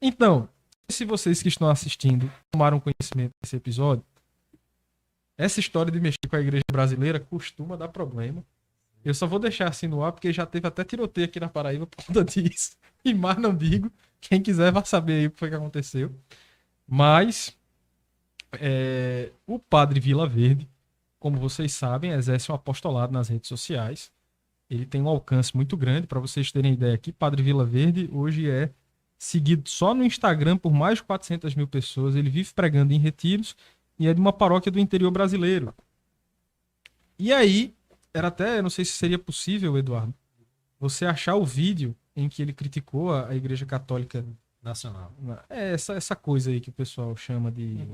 Então, se vocês que estão assistindo tomaram conhecimento desse episódio, essa história de mexer com a igreja brasileira costuma dar problema. Eu só vou deixar assim no ar, porque já teve até tiroteio aqui na Paraíba por conta disso. E mais não digo. Quem quiser vai saber aí o que foi que aconteceu. Mas o padre Vila Verde, como vocês sabem, exerce um apostolado nas redes sociais. Ele tem um alcance muito grande. Para vocês terem ideia aqui, Padre Vila Verde hoje é seguido só no Instagram por mais de 400 mil pessoas. Ele vive pregando em retiros e é de uma paróquia do interior brasileiro. E aí, era até, não sei se seria possível, Eduardo, você achar o vídeo em que ele criticou a Igreja Católica Nacional. Essa coisa aí que o pessoal chama de...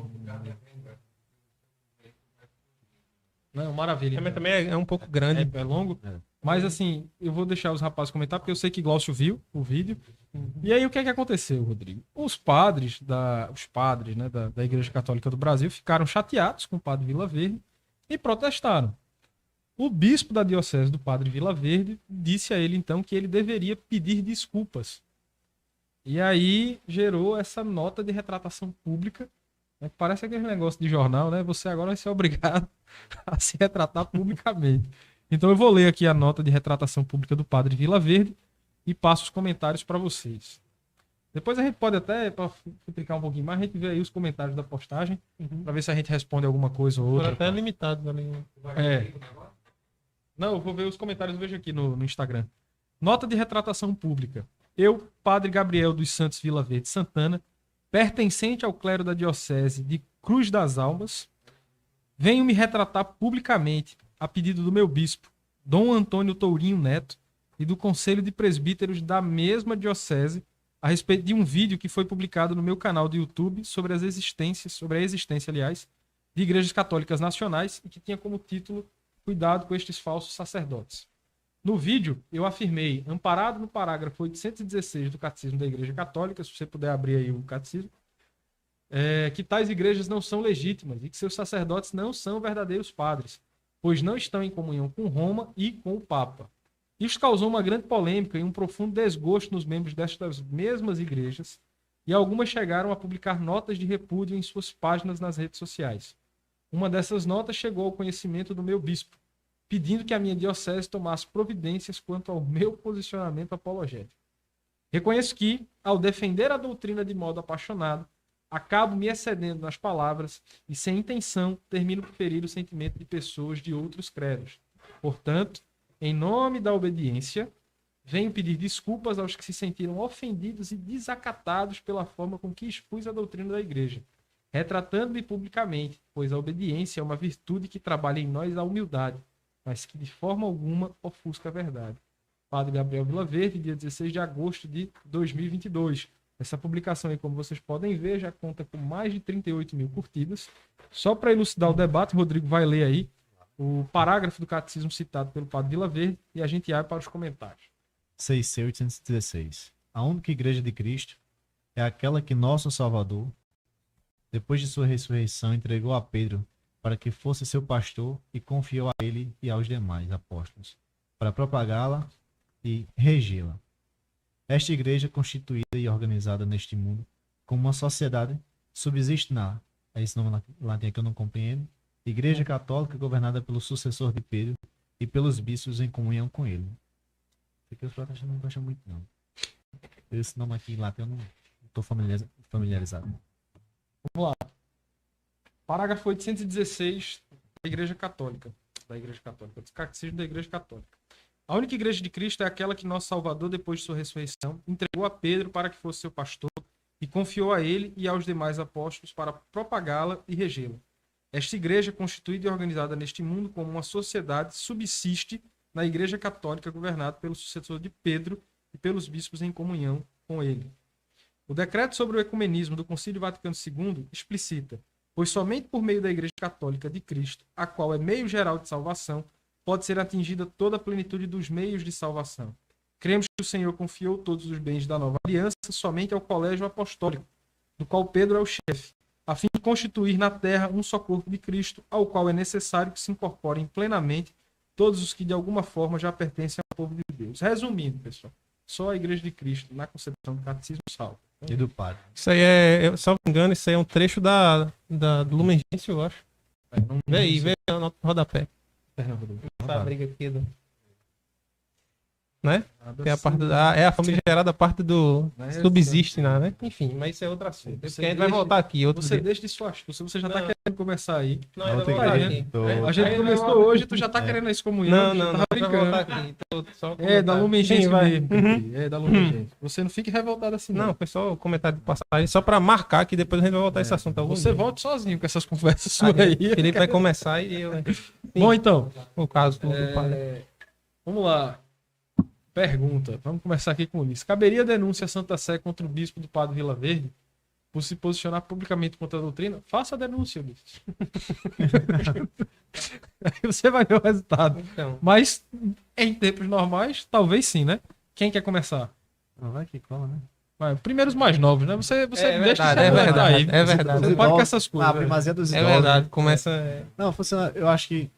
Não, maravilha. Mas também é um pouco grande. É longo. Mas assim, eu vou deixar os rapazes comentar, porque eu sei que Glaucio viu o vídeo. E aí, o que é que aconteceu, Rodrigo? Os padres, né, da Igreja Católica do Brasil ficaram chateados com o padre Vila Verde e protestaram. O bispo da diocese do padre Vila Verde disse a ele, então, que ele deveria pedir desculpas. E aí gerou essa nota de retratação pública, né, que parece aquele negócio de jornal, né? Você agora vai ser obrigado a se retratar publicamente. Então eu vou ler aqui a nota de retratação pública do padre Vila Verde e passo os comentários para vocês. Depois a gente pode até, para explicar um pouquinho mais, a gente vê aí os comentários da postagem, para ver se a gente responde alguma coisa ou outra. Foram até limitados ali. Não, eu vou ver os comentários, vejo aqui no Instagram. Nota de retratação pública. Eu, padre Gabriel dos Santos Vila Verde Santana, pertencente ao clero da diocese de Cruz das Almas, venho me retratar publicamente a pedido do meu bispo, Dom Antônio Tourinho Neto, e do Conselho de Presbíteros da mesma diocese, a respeito de um vídeo que foi publicado no meu canal do YouTube sobre a existência, aliás, de igrejas católicas nacionais e que tinha como título Cuidado com estes falsos sacerdotes. No vídeo, eu afirmei, amparado no parágrafo 816 do Catecismo da Igreja Católica, se você puder abrir aí o Catecismo, que tais igrejas não são legítimas e que seus sacerdotes não são verdadeiros padres, pois não estão em comunhão com Roma e com o Papa. Isso causou uma grande polêmica e um profundo desgosto nos membros destas mesmas igrejas, e algumas chegaram a publicar notas de repúdio em suas páginas nas redes sociais. Uma dessas notas chegou ao conhecimento do meu bispo, pedindo que a minha diocese tomasse providências quanto ao meu posicionamento apologético. Reconheço que, ao defender a doutrina de modo apaixonado, acabo me excedendo nas palavras e, sem intenção, termino por ferir o sentimento de pessoas de outros credos. Portanto, em nome da obediência, venho pedir desculpas aos que se sentiram ofendidos e desacatados pela forma com que expus a doutrina da Igreja, retratando-me publicamente, pois a obediência é uma virtude que trabalha em nós a humildade, mas que de forma alguma ofusca a verdade. Padre Gabriel Vila Verde, dia 16 de agosto de 2022. Essa publicação aí, como vocês podem ver, já conta com mais de 38 mil curtidas. Só para elucidar o debate, o Rodrigo vai ler aí o parágrafo do catecismo citado pelo Padre Vila Verde e a gente abre para os comentários. 6.816. A única igreja de Cristo é aquela que nosso Salvador, depois de sua ressurreição, entregou a Pedro para que fosse seu pastor e confiou a ele e aos demais apóstolos, para propagá-la e regê-la. Esta igreja, constituída e organizada neste mundo, como uma sociedade, subsiste na, esse nome latim que eu não compreendo, Igreja Católica governada pelo sucessor de Pedro e pelos bispos em comunhão com ele. Isso aqui os protestantes não gostam muito, não. Esse nome aqui em latim eu não estou familiarizado. Vamos lá. Parágrafo 816 da Igreja Católica. Do Catecismo da Igreja Católica. A única igreja de Cristo é aquela que nosso Salvador, depois de sua ressurreição, entregou a Pedro para que fosse seu pastor e confiou a ele e aos demais apóstolos para propagá-la e regê-la. Esta igreja, constituída e organizada neste mundo como uma sociedade, subsiste na Igreja Católica governada pelo sucessor de Pedro e pelos bispos em comunhão com ele. O decreto sobre o ecumenismo do Concílio Vaticano II explicita: pois somente por meio da Igreja Católica de Cristo, a qual é meio geral de salvação, pode ser atingida toda a plenitude dos meios de salvação. Cremos que o Senhor confiou todos os bens da nova aliança somente ao colégio apostólico, do qual Pedro é o chefe, a fim de constituir na terra um só corpo de Cristo, ao qual é necessário que se incorporem plenamente todos os que de alguma forma já pertencem ao povo de Deus. Resumindo, pessoal, só a Igreja de Cristo, na concepção do catecismo, salva. E do padre. Isso aí se eu não me engano, isso aí é um trecho do Lumen Gentium, eu acho. Vê aí, vê no rodapé. Essa briga aqui né? Tem a parte é a famigerada parte do subsiste, né? Enfim, mas isso é outro assunto. Porque a gente vai voltar aqui. Você deixa de sua astúcia, você já tá querendo conversar aí. Não, ainda vou voltar aqui. A gente começou hoje, tu já tá querendo a excomunhão. Não, tá vai voltar aqui. Da Lumen Gentium vai. mesmo. É da Lumen Gentium. Você não fique revoltado assim, não. Foi só o comentário de passagem, só pra marcar que depois a gente vai voltar esse assunto. Você volta sozinho com essas conversas suas aí. Felipe vai começar e eu... Bom, então. O caso do padre. Vamos lá. Pergunta. Vamos começar aqui com o Ulisses. Caberia denúncia à Santa Sé contra o bispo do Padre Vila Verde por se posicionar publicamente contra a doutrina? Faça a denúncia, Ulisses. Aí você vai ver o resultado. Então. Mas, em tempos normais, talvez sim, né? Quem quer começar? Vai que cola, né? Vai, primeiro os mais novos, né? Você deixa verdade, de é verdade, aí. é verdade. Você pode com essas coisas. A primazia dos É idosos. verdade, começa... Não, funciona. Eu acho que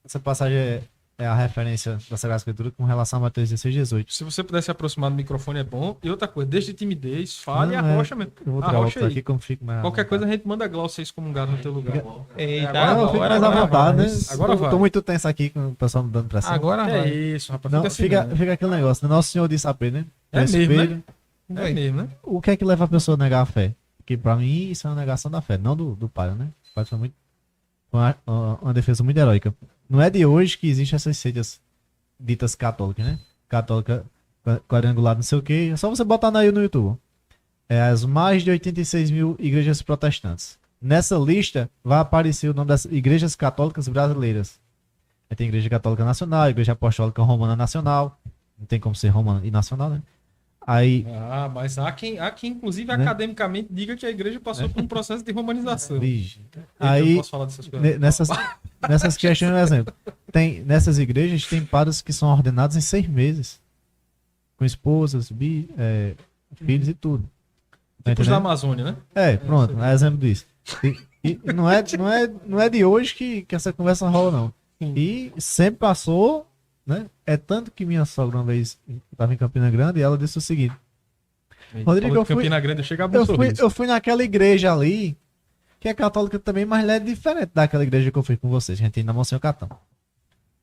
essa passagem é a referência da Sagrada Escritura com relação a Mateus 16, 18. Se você puder se aproximar do microfone é bom. E outra coisa, desde timidez, fale e Não, arrocha mesmo. Eu vou tirar o Arrocha óculos aí. aqui como fico mais. Qualquer coisa a gente manda Glaucia excomungado no teu lugar. Eita, Não, eu fico mais à vontade, né? Agora vai. Tô muito tenso aqui com o pessoal me dando pra cima. Agora É vai. isso, rapaz. Não, assim, fica né? aquele negócio, né? Nosso Senhor disse a Pedro, né? É Esse mesmo, né? Pedro, É mesmo, né? o que é que leva a pessoa a negar a fé? Porque pra mim isso é uma negação da fé, não do padre, né? O padre foi uma defesa muito heróica. Não é de hoje que existem essas seitas ditas católicas, né? Católica, quadrangular, não sei o que. É só você botar aí no YouTube. É as mais de 86 mil igrejas protestantes. Nessa lista vai aparecer o nome das igrejas católicas brasileiras. Aí tem Igreja Católica Nacional, Igreja Apostólica Romana Nacional. Não tem como ser romana e nacional, né? Aí, Mas há quem inclusive, Né? academicamente diga que a igreja passou por um processo de romanização. bicho, Eu aí não posso falar dessas coisas. nessas questões, por exemplo, nessas igrejas tem padres que são ordenados em 6 meses. Com esposas, filhos e tudo. Tá Tipos da entendendo? Amazônia, né? Pronto, é exemplo disso. E não é de hoje que essa conversa rola, não. Sim. E sempre passou, né? É tanto que minha sogra uma vez estava em Campina Grande e ela disse o seguinte: Rodrigo, Falou de Campina Grande, eu chego a eu fui naquela igreja ali, que é católica também, mas ela é diferente daquela igreja que eu fui com vocês, que a gente tem na Monsenhor Catão.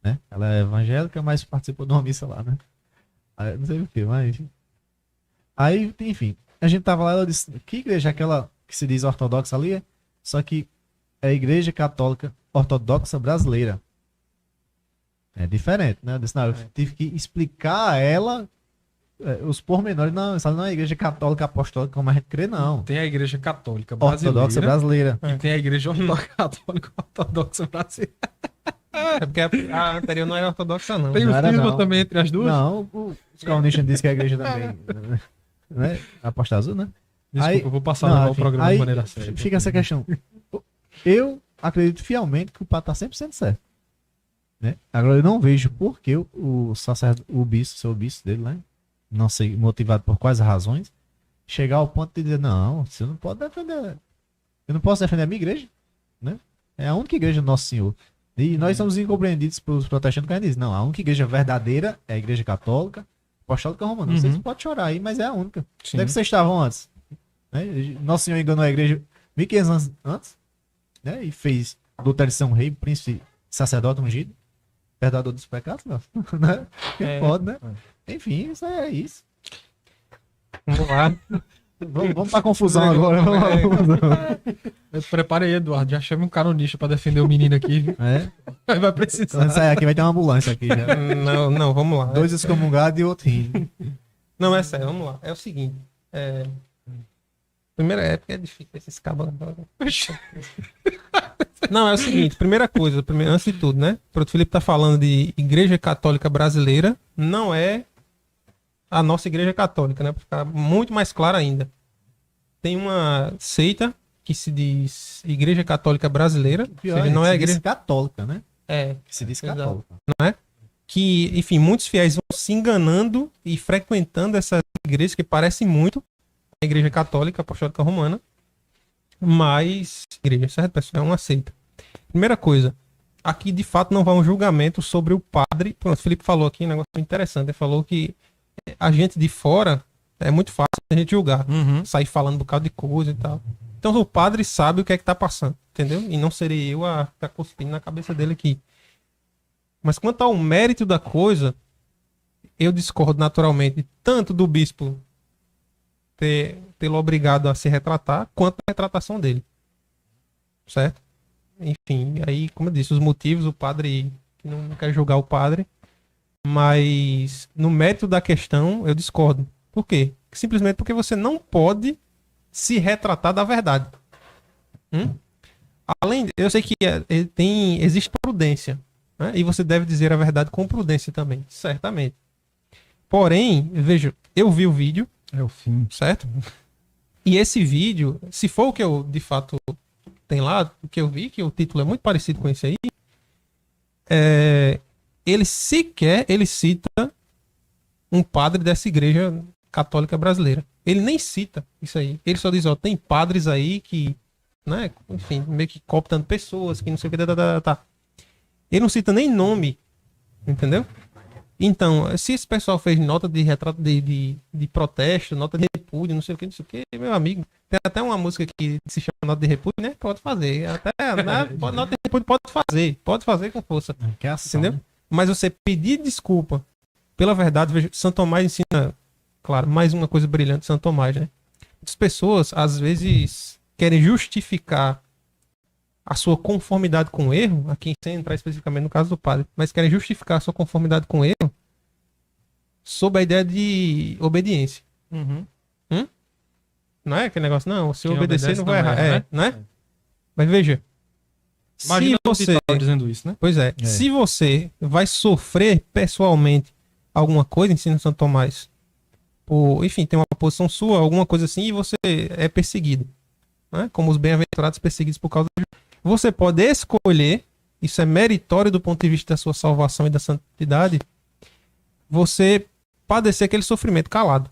Né? Ela é evangélica, mas participou de uma missa lá, né? Aí, não sei o que, mas enfim. Aí, enfim, a gente tava lá e ela disse: que igreja é aquela que se diz ortodoxa ali? Só que é a Igreja Católica Ortodoxa Brasileira. É diferente, né? Eu disse: não, eu tive que explicar a ela os pormenores. Não, essa não é a Igreja Católica Apostólica como a gente crê, não. Tem a igreja católica brasileira. Ortodoxa Brasileira. E tem a igreja católica ortodoxa brasileira. É porque a anterior não era ortodoxa, não. Tem Não o era, cisma não. também entre as duas? Não, os calvinistas dizem que a igreja também. Né? Aposta azul, né? Desculpa, Aí- eu vou passar a Não, levar o enfim, programa aí de maneira séria. Fica essa questão. Eu acredito fielmente que o padre está 100% certo. Né? Agora eu não vejo por que o sacerdote, o bispo dele, né? Não sei motivado por quais razões, chegar ao ponto de dizer: não, você não pode defender. Eu não posso defender a minha igreja. Né? É a única igreja do Nosso Senhor. E nós somos incompreendidos pelos protestantes que a gente diz: não, a única igreja verdadeira é a igreja católica, apostólica romana. Vocês podem chorar aí, mas é a única. Sim. Onde é que vocês estavam antes? Né? Nosso Senhor enganou a igreja 1500 anos antes, né? E fez Lutero de São Rei, príncipe, sacerdote ungido, perdoador dos pecados, não. Né? Quem pode, né? Enfim, isso é isso. Vamos lá. Vamos pra confusão agora. Vamos pra confusão. Prepara aí, Eduardo. Já chame um canonista pra defender o menino aqui. Viu? É? Vai precisar. Quando sair aqui vai ter uma ambulância aqui já. Não, vamos lá. 2 excomungados e outro rindo. Não, é sério, vamos lá. É o seguinte. Primeira época é difícil esses cabos. Não, é o seguinte. Primeira coisa, antes de tudo, né? O Felipe tá falando de Igreja Católica Brasileira. Não é a nossa Igreja Católica, né? Pra ficar muito mais claro ainda. Tem uma seita que se diz Igreja Católica Brasileira. Pior, ou seja, não é a se diz igreja. católica, né? Que se diz Exato. católica. Que, enfim, muitos fiéis vão se enganando e frequentando essas igrejas que parecem muito a Igreja Católica Apostólica Romana, mas igreja, certo, pessoal? É uma seita. Primeira coisa, aqui de fato não vai um julgamento sobre o padre. Pronto, o Felipe falou aqui um negócio interessante. Ele falou que a gente de fora É muito fácil a gente julgar. Uhum. Sair falando um bocado de coisa e tal. Então o padre sabe o que é que tá passando, entendeu? E não serei eu a ficar cuspindo na cabeça dele aqui. Mas quanto ao mérito da coisa, eu discordo naturalmente tanto do bispo tê-lo obrigado a se retratar, quanto a retratação dele. Certo? Enfim, aí, como eu disse, os motivos, o padre, não quero julgar o padre, mas no mérito da questão, eu discordo. Por quê? Simplesmente porque você não pode se retratar da verdade. Além, eu sei que existe prudência, né? E você deve dizer a verdade com prudência também, certamente. Porém, veja, eu vi o vídeo, É o fim. certo? E esse vídeo, se for o que eu de fato tem lá, o que eu vi, que o título é muito parecido com esse aí, ele cita um padre dessa igreja católica brasileira. Ele nem cita isso aí. Ele só diz, ó, tem padres aí que, né, enfim, meio que cooptando pessoas, que não sei o que, tá. Ele não cita nem nome, entendeu? Então, se esse pessoal fez nota de retrato de protesto, nota de repúdio, não sei o que, meu amigo, tem até uma música que se chama nota de repúdio, né? Pode fazer. Até, né? Nota de repúdio pode fazer com força. Que ação, Entendeu? né? Mas você pedir desculpa pela verdade, veja, Santo Tomás ensina, claro, mais uma coisa brilhante de Santo Tomás, né? As pessoas, às vezes, querem justificar a sua conformidade com o erro, aqui sem entrar especificamente no caso do padre, mas querem justificar a sua conformidade com o erro sob a ideia de obediência. Uhum. Não é aquele negócio, não, se eu Quem obedecer obedece não vai não errar. erra, Não é? Mas veja, Imagina se você... você dizendo isso, né? Pois é, se você vai sofrer pessoalmente alguma coisa, ensina Santo Tomás, ou, enfim, tem uma posição sua, alguma coisa assim, e você é perseguido, né? Como os bem-aventurados perseguidos por causa de... Você pode escolher, isso é meritório do ponto de vista da sua salvação e da santidade, você padecer aquele sofrimento calado,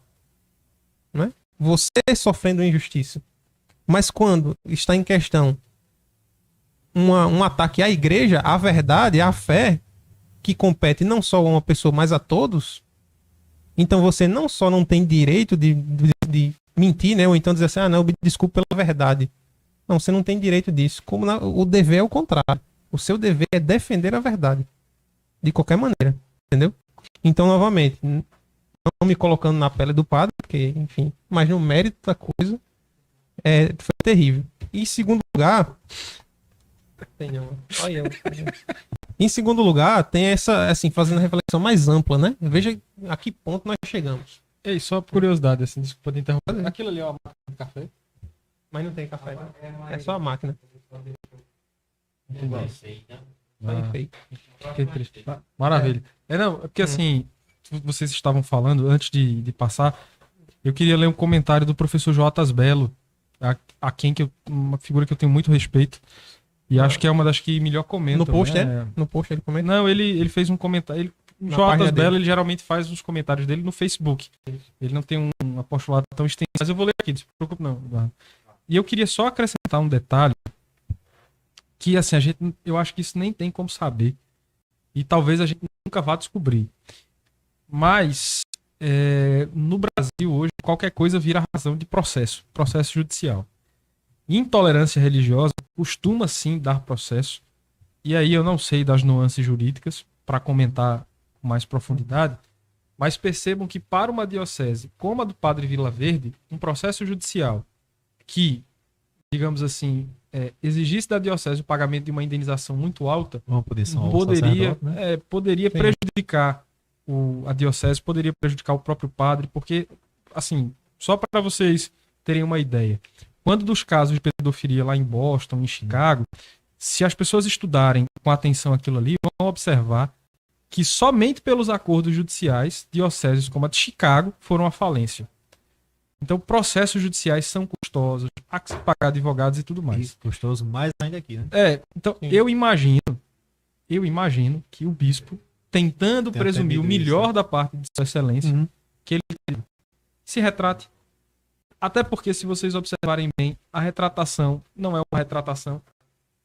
né? Você sofrendo injustiça. Mas quando está em questão um ataque à igreja, à verdade, à fé, que compete não só a uma pessoa, mas a todos, então você não só não tem direito de mentir, né? Ou então dizer assim, não, desculpa pela verdade. Não, você não tem direito disso. Como o dever é o contrário. O seu dever é defender a verdade. De qualquer maneira. Entendeu? Então, novamente, não me colocando na pele do padre, porque, enfim, mas no mérito da coisa, foi terrível. E em segundo lugar... Em segundo lugar, tem essa, assim, fazendo a reflexão mais ampla, né? Veja a que ponto nós chegamos. Ei, só por curiosidade, assim, desculpa te interromper. Aquilo ali é uma máquina de café? Mas não tem café, não. É só a máquina. Só enfeite. Que triste. Maravilha. Não, é porque assim, vocês estavam falando, antes de passar, eu queria ler um comentário do professor Joatas Belo, a quem uma figura que eu tenho muito respeito, e acho que é uma das que melhor comenta. No post, né? No post ele comenta? Não, ele fez um comentário. O Joatas Belo, ele geralmente faz os comentários dele no Facebook. Ele não tem um apostolado tão extenso. Mas eu vou ler aqui, não se preocupe não, Eduardo. E eu queria só acrescentar um detalhe que, assim, eu acho que isso nem tem como saber. E talvez a gente nunca vá descobrir. Mas, no Brasil hoje, qualquer coisa vira razão de processo judicial. Intolerância religiosa costuma, sim, dar processo. E aí eu não sei das nuances jurídicas para comentar com mais profundidade, mas percebam que para uma diocese como a do Padre Vila Verde, um processo judicial que, digamos assim, exigisse da diocese o pagamento de uma indenização muito alta, poderia prejudicar a diocese, poderia prejudicar o próprio padre, porque, assim, só para vocês terem uma ideia, quando dos casos de pedofilia lá em Boston, em Chicago, se as pessoas estudarem com atenção aquilo ali, vão observar que somente pelos acordos judiciais, dioceses como a de Chicago foram à falência. Então, processos judiciais são custosos, há que se pagar advogados e tudo mais. E custoso mais ainda aqui, né? Então, Sim. eu imagino que o bispo, tentando presumir o melhor da parte de Sua Excelência, que ele se retrate. Até porque, se vocês observarem bem, a retratação não é uma retratação.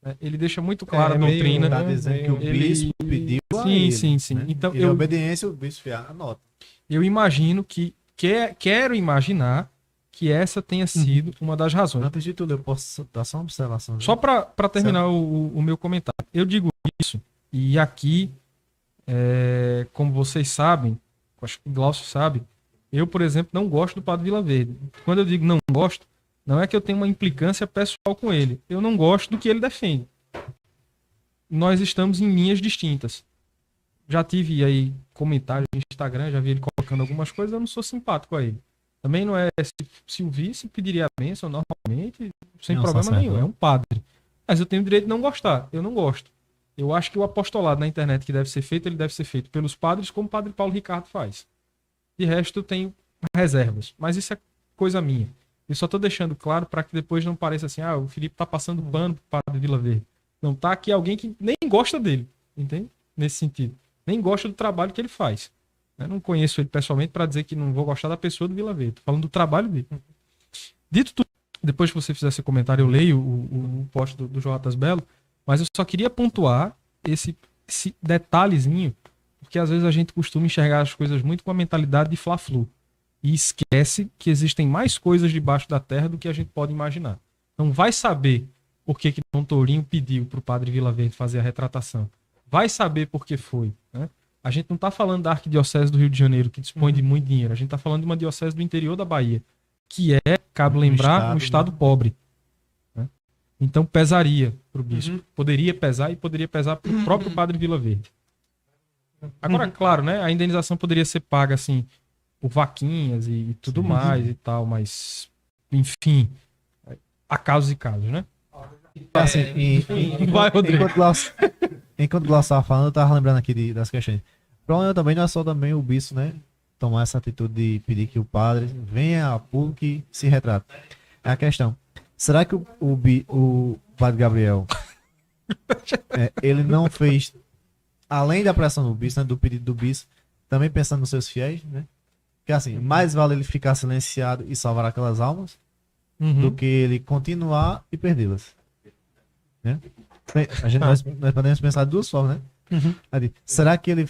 Né? Ele deixa muito clara a doutrina. Tá dizendo que o bispo pediu a sim, ele, sim. né? Então, em obediência, o bispo anota. Eu imagino que quero imaginar que essa tenha sido uma das razões. Antes de tudo, eu posso dar só uma observação. Só para terminar o meu comentário. Eu digo isso, e aqui, como vocês sabem, acho que o Glaucio sabe, eu, por exemplo, não gosto do Padre Vila Verde. Quando eu digo não gosto, não é que eu tenho uma implicância pessoal com ele. Eu não gosto do que ele defende. Nós estamos em linhas distintas. Já tive aí comentários no Instagram, já vi ele colocando algumas coisas, eu não sou simpático a ele. Também não é se o vice pediria a bênção normalmente, sem problema nenhum, é um padre. Mas eu tenho o direito de não gostar, eu não gosto. Eu acho que o apostolado na internet que deve ser feito, ele deve ser feito pelos padres, como o Padre Paulo Ricardo faz. De resto, eu tenho reservas, mas isso é coisa minha. Eu só tô deixando claro para que depois não pareça assim, o Felipe tá passando pano pro Padre Vila Verde. Não, tá aqui alguém que nem gosta dele, entende? Nesse sentido. Nem gosta do trabalho que ele faz. Eu não conheço ele pessoalmente para dizer que não vou gostar da pessoa do Vila Verde. Tô falando do trabalho dele. Dito tudo, depois que você fizer esse comentário, eu leio o post do Joatas Belo, mas eu só queria pontuar esse detalhezinho, porque às vezes a gente costuma enxergar as coisas muito com a mentalidade de Fla-Flu e esquece que existem mais coisas debaixo da terra do que a gente pode imaginar. Não vai saber por que Dom Tourinho pediu para o Padre Vila Verde fazer a retratação. Vai saber por que foi, né? A gente não está falando da Arquidiocese do Rio de Janeiro, que dispõe de muito dinheiro. A gente está falando de uma diocese do interior da Bahia, que cabe lembrar, um estado pobre. Né? Então pesaria para o bispo. Poderia pesar e poderia pesar para o próprio Padre Vila Verde. Agora, claro, né? A indenização poderia ser paga assim, por vaquinhas e tudo mais e tal, mas, enfim, há casos e casos, né? Assim, Vai, Rodrigo. Enquanto o Glaucio estava falando, eu estava lembrando aqui das questões. O problema também não é só também o bispo, né? Tomar essa atitude de pedir que o padre venha a público e se retrate. É a questão. Será que o Padre Gabriel ele não fez, além da pressão do bispo, né, do pedido do bispo, também pensando nos seus fiéis, né? Porque assim, mais vale ele ficar silenciado e salvar aquelas almas do que ele continuar e perdê-las. Né? Nós podemos pensar de duas formas, né? Será que ele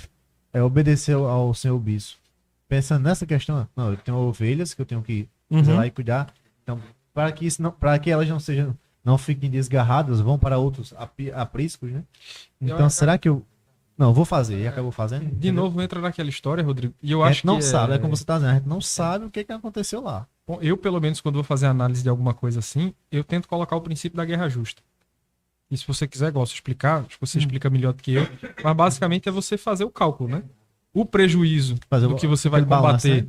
obedeceu ao senhor bispo pensando nessa questão? Não, eu tenho ovelhas que eu tenho que zelar e cuidar. Então, para que elas não fiquem desgarradas, vão para outros apriscos, né? Então, será que eu vou fazer e acabou fazendo? De novo entra naquela história, Rodrigo. E eu acho que não sabe, é como você está dizendo, a gente não sabe o que aconteceu lá. Bom, eu, pelo menos, quando vou fazer análise de alguma coisa assim, eu tento colocar o princípio da guerra justa. E se você quiser, gosto de explicar, acho que você explica melhor do que eu, mas basicamente é você fazer o cálculo, né? O prejuízo do que você vai combater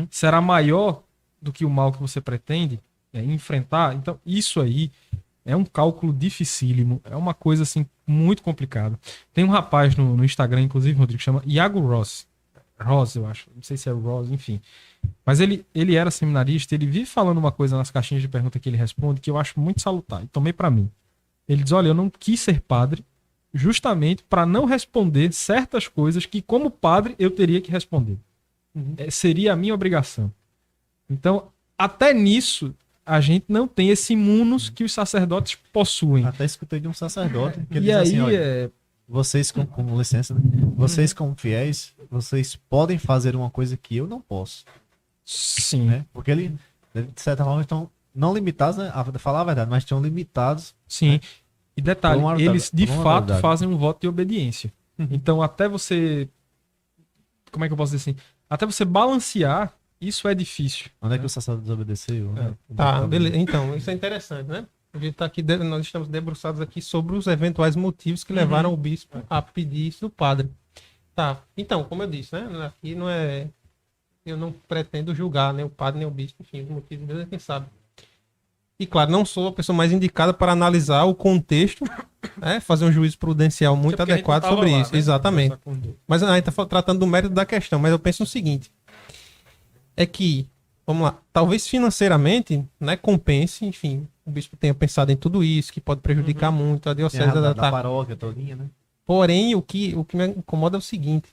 será maior do que o mal que você pretende enfrentar. Então, isso aí é um cálculo dificílimo, é uma coisa assim muito complicada. Tem um rapaz no Instagram, inclusive, Rodrigo, que chama Iago Ross, eu acho, não sei se é Ross, enfim. Mas ele era seminarista, ele vive falando uma coisa nas caixinhas de pergunta que ele responde que eu acho muito salutar, e tomei pra mim. Ele diz, olha, eu não quis ser padre justamente para não responder certas coisas que, como padre, eu teria que responder. Seria a minha obrigação. Então, até nisso, a gente não tem esse imunus que os sacerdotes possuem. Até escutei de um sacerdote que ele E diz aí, assim, olha, vocês, com licença, né? Vocês como fiéis, vocês podem fazer uma coisa que eu não posso. Sim. Né? Porque ele, de certa forma, estão não limitados, né? A falar a verdade, mas estão limitados. Sim. Né? E detalhe, eles de fato verdade. fazem um voto de obediência. Então, até você... Como é que eu posso dizer assim? Até você balancear, isso é difícil. Onde é que o sacerdote desobedeceu? Tá, beleza. Então, isso é interessante, né? A gente tá aqui, nós estamos debruçados aqui sobre os eventuais motivos que levaram o bispo a pedir isso do padre. Tá. Então, como eu disse, né? Aqui não é... Eu não pretendo julgar nem o padre, nem o bispo, enfim, os motivos de Deus é quem sabe. E claro, não sou a pessoa mais indicada para analisar o contexto, né? Fazer um juízo prudencial muito adequado sobre isso. Né? Exatamente. Mas a gente está tratando do mérito da questão, mas eu penso no seguinte, é que, vamos lá, talvez financeiramente, né, compense, enfim, o bispo tenha pensado em tudo isso, que pode prejudicar muito a diocese da paróquia todinha, né? Porém, o que me incomoda é o seguinte,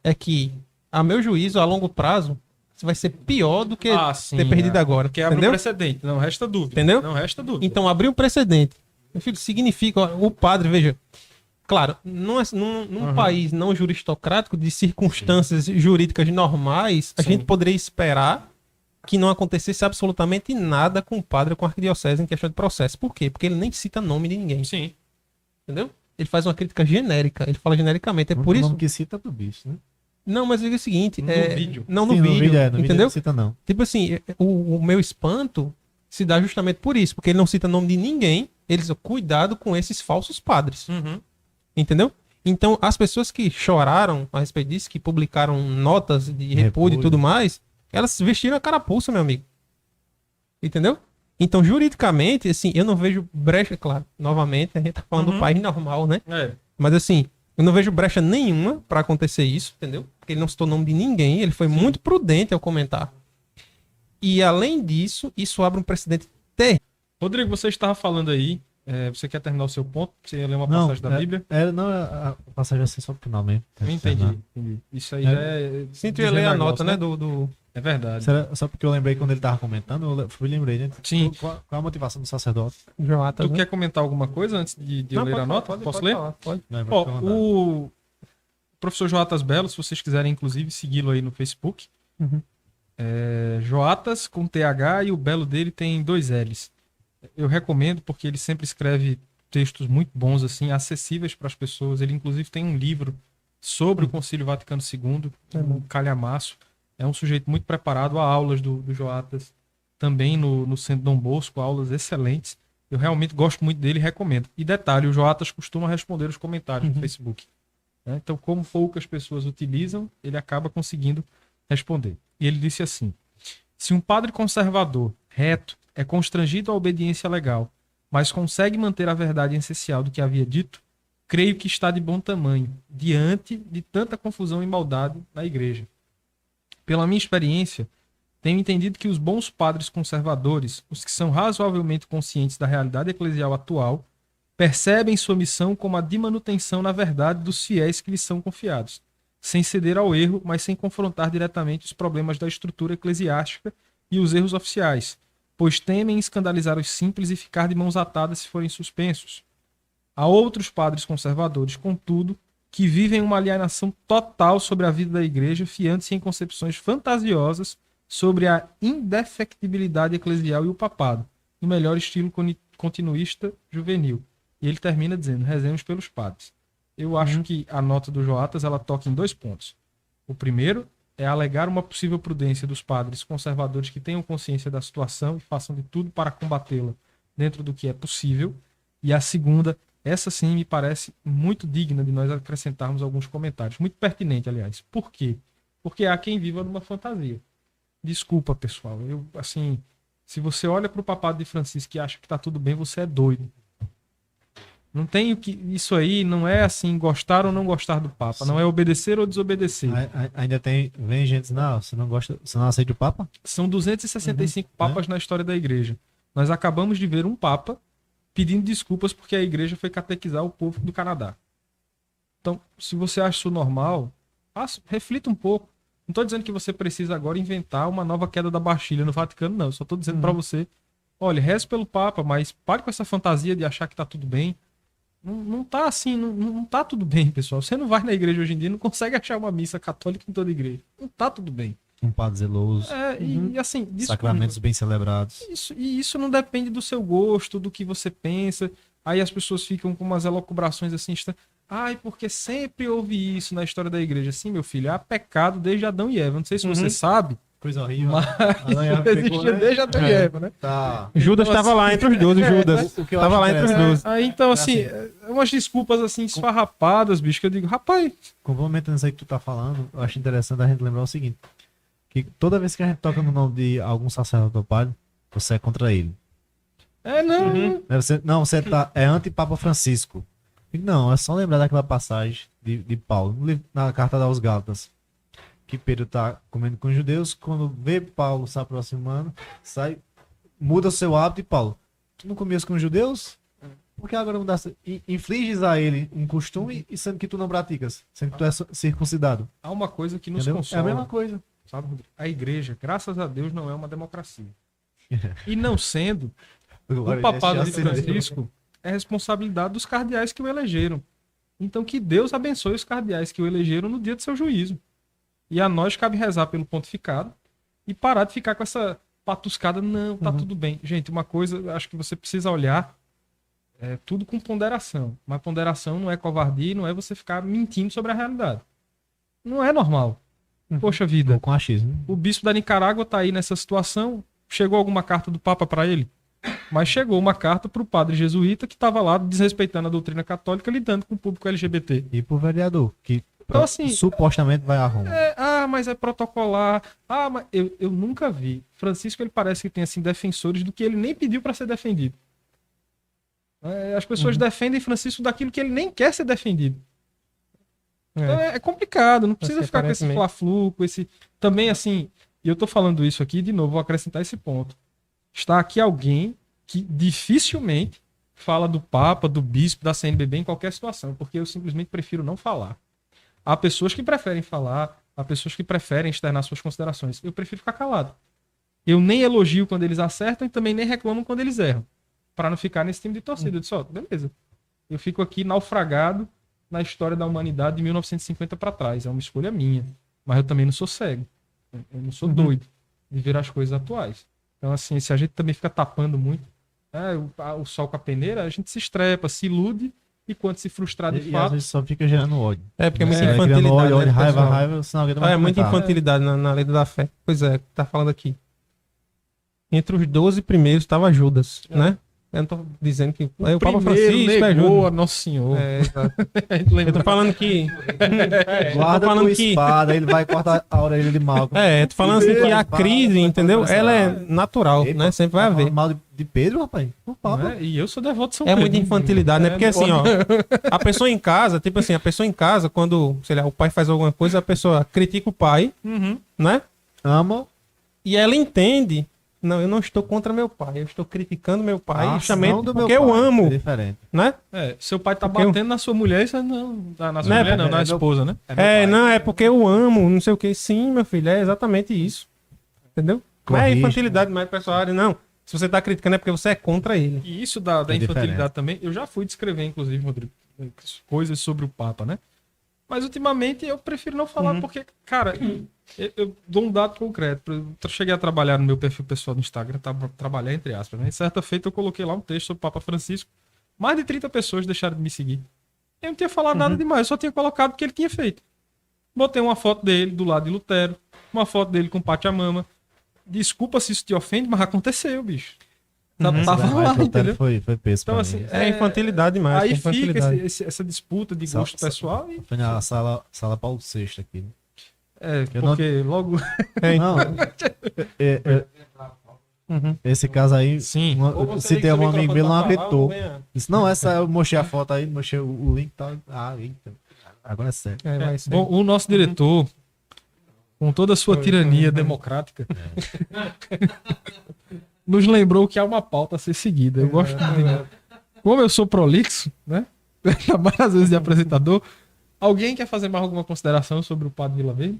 é que, a meu juízo, a longo prazo, vai ser pior do que ter perdido agora. Porque abre um precedente, não resta dúvida. Entendeu? Não resta dúvida. Então, abrir um precedente, meu filho, significa, ó, o padre, veja, claro, num país não juristocrático, de circunstâncias jurídicas normais, a Sim. gente poderia esperar que não acontecesse absolutamente nada com o padre ou com a arquidiocese em questão de processo. Por quê? Porque ele nem cita nome de ninguém, Sim. entendeu? Ele faz uma crítica genérica, ele fala genericamente. É por O isso... nome que cita do bicho, né? Não, mas eu digo o seguinte... No vídeo. Não, no Sim, vídeo, no vídeo entendeu? não cita não. Tipo assim, o meu espanto se dá justamente por isso, porque ele não cita nome de ninguém, ele diz, cuidado com esses falsos padres, Uhum. entendeu? Então, as pessoas que choraram a respeito disso, que publicaram notas de repúdio e tudo mais, elas vestiram a carapuça, meu amigo. Entendeu? Então, juridicamente, assim, eu não vejo brecha, claro, novamente, a gente tá falando do país normal, né? É. Mas assim, eu não vejo brecha nenhuma pra acontecer isso, entendeu? Porque ele não citou o nome de ninguém, ele foi muito prudente ao comentar. E além disso, isso abre um precedente terrível. Rodrigo, você estava falando aí, você quer terminar o seu ponto? Você ia ler uma Não, passagem da Bíblia? A passagem vai ser só pro final mesmo. Eu entendi. Isso aí já é... Sinto eu ler a nota, né? É verdade. Será- Só porque eu lembrei quando ele tava comentando, eu lembrei, né? Sim. Qual a motivação do sacerdote? Joatas, Tu né? quer comentar alguma coisa antes de eu Não, ler pode a falar, nota? Posso ler? falar, pode. Vai, Ó, fica à vontade. o professor Joatas Belo, se vocês quiserem, inclusive, segui-lo aí no Facebook. Uhum. Joatas com TH e o Belo dele tem 2 L's. Eu recomendo porque ele sempre escreve textos muito bons, assim, acessíveis para as pessoas. Ele, inclusive, tem um livro sobre o Concílio Vaticano II, um calhamaço. É um sujeito muito preparado. Há aulas do Joatas também no Centro Dom Bosco, aulas excelentes. Eu realmente gosto muito dele e recomendo. E detalhe, o Joatas costuma responder os comentários no Facebook. Né? Então, como poucas pessoas utilizam, ele acaba conseguindo responder. E ele disse assim: se um padre conservador, reto, é constrangido à obediência legal, mas consegue manter a verdade essencial do que havia dito, creio que está de bom tamanho, diante de tanta confusão e maldade na igreja. Pela minha experiência, tenho entendido que os bons padres conservadores, os que são razoavelmente conscientes da realidade eclesial atual, percebem sua missão como a de manutenção na verdade dos fiéis que lhes são confiados, sem ceder ao erro, mas sem confrontar diretamente os problemas da estrutura eclesiástica e os erros oficiais, pois temem escandalizar os simples e ficar de mãos atadas se forem suspensos. Há outros padres conservadores, contudo, que vivem uma alienação total sobre a vida da igreja, fiando-se em concepções fantasiosas sobre a indefectibilidade eclesial e o papado, no melhor estilo continuista juvenil. E ele termina dizendo: rezemos pelos padres. Eu acho que a nota do Joatas ela toca em 2 pontos. O primeiro é alegar uma possível prudência dos padres conservadores que tenham consciência da situação e façam de tudo para combatê-la dentro do que é possível. E a segunda, essa sim me parece muito digna de nós acrescentarmos alguns comentários. Muito pertinente, aliás. Por quê? Porque há quem viva numa fantasia. Desculpa, pessoal. Assim, se você olha para o papado de Francisco e acha que está tudo bem, você é doido. Não tem o que. Isso aí não é assim, gostar ou não gostar do Papa. Não é obedecer ou desobedecer. Ainda vem gente, não, você não gosta, você não aceita o Papa? São 265 papas na história da igreja. Nós acabamos de ver um Papa pedindo desculpas porque a igreja foi catequizar o povo do Canadá. Então, se você acha isso normal, reflita um pouco. Não estou dizendo que você precisa agora inventar uma nova queda da Bastilha no Vaticano, não. Eu só estou dizendo para você, olha, reze pelo Papa, mas pare com essa fantasia de achar que está tudo bem. Não tá assim, não tá tudo bem, pessoal. Você não vai na igreja hoje em dia, não consegue achar uma missa católica em toda igreja. Não tá tudo bem. Um padre zeloso, E assim, sacramentos bem celebrados. isso não depende do seu gosto, do que você pensa. Aí as pessoas ficam com umas elucubrações assim, ai, porque sempre houve isso na história da igreja. Sim, meu filho, há pecado desde Adão e Eva. Não sei se você sabe, Coisa horrível. mas existia né? desde Adão e Eva, né? Tá. Judas Então, estava lá entre os 12, Judas. o que eu Tava acho lá entre os interessante- 12. Aí, então, assim, assim, umas desculpas assim, esfarrapadas, bicho, que eu digo, rapaz, Complementando isso aí que tu tá falando, eu acho interessante a gente lembrar o seguinte: que toda vez que a gente toca no nome de algum sacerdote ou padre, você é contra ele. Você é anti-Papa Francisco. E não, é só lembrar daquela passagem de Paulo, na carta aos Gálatas, que Pedro tá comendo com os judeus, quando vê Paulo se aproximando, muda o seu hábito e Paulo, tu não comias com os judeus? Por que agora mudaste? Infliges a ele um costume e sendo que tu não praticas, sendo que tu é circuncidado. há uma coisa que nos Entendeu? É a consola. mesma coisa. Sabe, Rodrigo? A igreja, graças a Deus, não é uma democracia. E não sendo, o papado de Francisco é responsabilidade dos cardeais que o elegeram. Então que Deus abençoe os cardeais que o elegeram no dia do seu juízo. E a nós cabe rezar pelo pontificado e parar de ficar com essa patuscada, não, tá tudo bem. Gente, uma coisa, acho que você precisa olhar tudo com ponderação. Mas ponderação não é covardia, não é você ficar mentindo sobre a realidade. Não é normal. Poxa vida, Ou com achismo. o bispo da Nicarágua tá aí nessa situação. Chegou alguma carta do Papa para ele? Mas chegou uma carta pro padre jesuíta que estava lá desrespeitando a doutrina católica, lidando com o público LGBT. E pro vereador, que Então, assim, supostamente vai a Roma. mas é protocolar. Mas eu nunca vi. Francisco, ele parece que tem assim defensores do que ele nem pediu para ser defendido. As pessoas defendem Francisco daquilo que ele nem quer ser defendido. Então é complicado, não precisa Assim, ficar com esse aparentemente. fla-flu, com esse... Também, assim, e eu tô falando isso aqui, de novo, vou acrescentar esse ponto. Está aqui alguém que dificilmente fala do Papa, do Bispo, da CNBB em qualquer situação, porque eu simplesmente prefiro não falar. Há pessoas que preferem falar, há pessoas que preferem externar suas considerações. Eu prefiro ficar calado. Eu nem elogio quando eles acertam e também nem reclamo quando eles erram. Para não ficar nesse time de torcida. Eu disse, beleza. Eu fico aqui naufragado na história da humanidade de 1950 para trás. É uma escolha minha. Mas eu também não sou cego. Eu não sou doido de ver as coisas atuais. Então, assim, se a gente também fica tapando muito o sol com a peneira, a gente se estrepa, se ilude e quando se frustrar de E às fato... vezes só fica gerando ódio. Porque é muita Vai criando infantilidade. ódio, né, raiva, pessoal? raiva, senão alguém vai Muita comentar. infantilidade na lei da fé. Pois é, tá falando aqui. Entre os 12 primeiros estava Judas, né? Eu não tô dizendo que o Papa Francisco é negou Judas. a Nosso Senhor. Exato. A gente Eu lembra. tô falando que. Guarda falando tua que- espada, ele vai cortar a orelha de Malcolm. Tô falando assim que a Vai, crise, vai, entendeu? vai, Ela é vai. natural, Epa, né? Sempre vai tá haver. falando mal de Pedro, rapaz? O Papa. Né? E eu sou devoto de São É Pedro. muita infantilidade, né? Porque assim, ó, a pessoa em casa, tipo assim, a pessoa em casa, quando, sei lá, o pai faz alguma coisa, a pessoa critica o pai, Uhum. né? Ama. E ela entende. Não, eu não estou contra meu pai, eu estou criticando meu pai, a justamente ação do meu porque eu pai. amo, É diferente. né? Seu pai tá Porque eu- batendo na sua mulher, isso não. Na sua Não é mulher, não, porque na é meu- esposa, né? meu pai. Não, é porque eu amo, não sei o que. Sim, meu filho, é exatamente isso. Entendeu? Não é Corrige. infantilidade mais pessoal, não. Se você tá criticando é porque você é contra ele. E isso da É infantilidade diferente. também, eu já fui descrever, inclusive, Rodrigo, coisas sobre o Papa, né? Mas ultimamente eu prefiro não falar, porque, cara, eu dou um dado concreto. Eu cheguei a trabalhar no meu perfil pessoal no Instagram, trabalhar entre aspas, né? E certa feita eu coloquei lá um texto sobre o Papa Francisco. Mais de 30 pessoas deixaram de me seguir. Eu não tinha falado nada demais, eu só tinha colocado o que ele tinha feito. Botei uma foto dele do lado de Lutero, uma foto dele com Pachamama. Desculpa se isso te ofende, mas aconteceu, bicho. Tava Mas lá, Lutero entendeu? foi peso Então, pra assim, mim. É infantilidade demais. Aí é fica infantilidade. essa disputa de Só- gosto só- pessoal e Foi na sala Paulo VI aqui. né? Eu porque logo É, Não, uhum. esse caso aí, sim. se tem um amigo meu, não acreditou. É, Disse, não, essa eu mostrei a foto aí, mostrei o link e tal. Ah, eita. Agora é sério. vai ser. Bom, o nosso diretor, com toda a sua tirania democrática, nos lembrou que há uma pauta a ser seguida. Eu gosto de... Como eu sou prolixo, né? Várias vezes de apresentador. Alguém quer fazer mais alguma consideração sobre o Padre Vila Verde?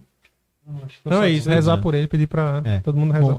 Não é isso, rezar por ele, pedir pra É. todo mundo rezar. Bom,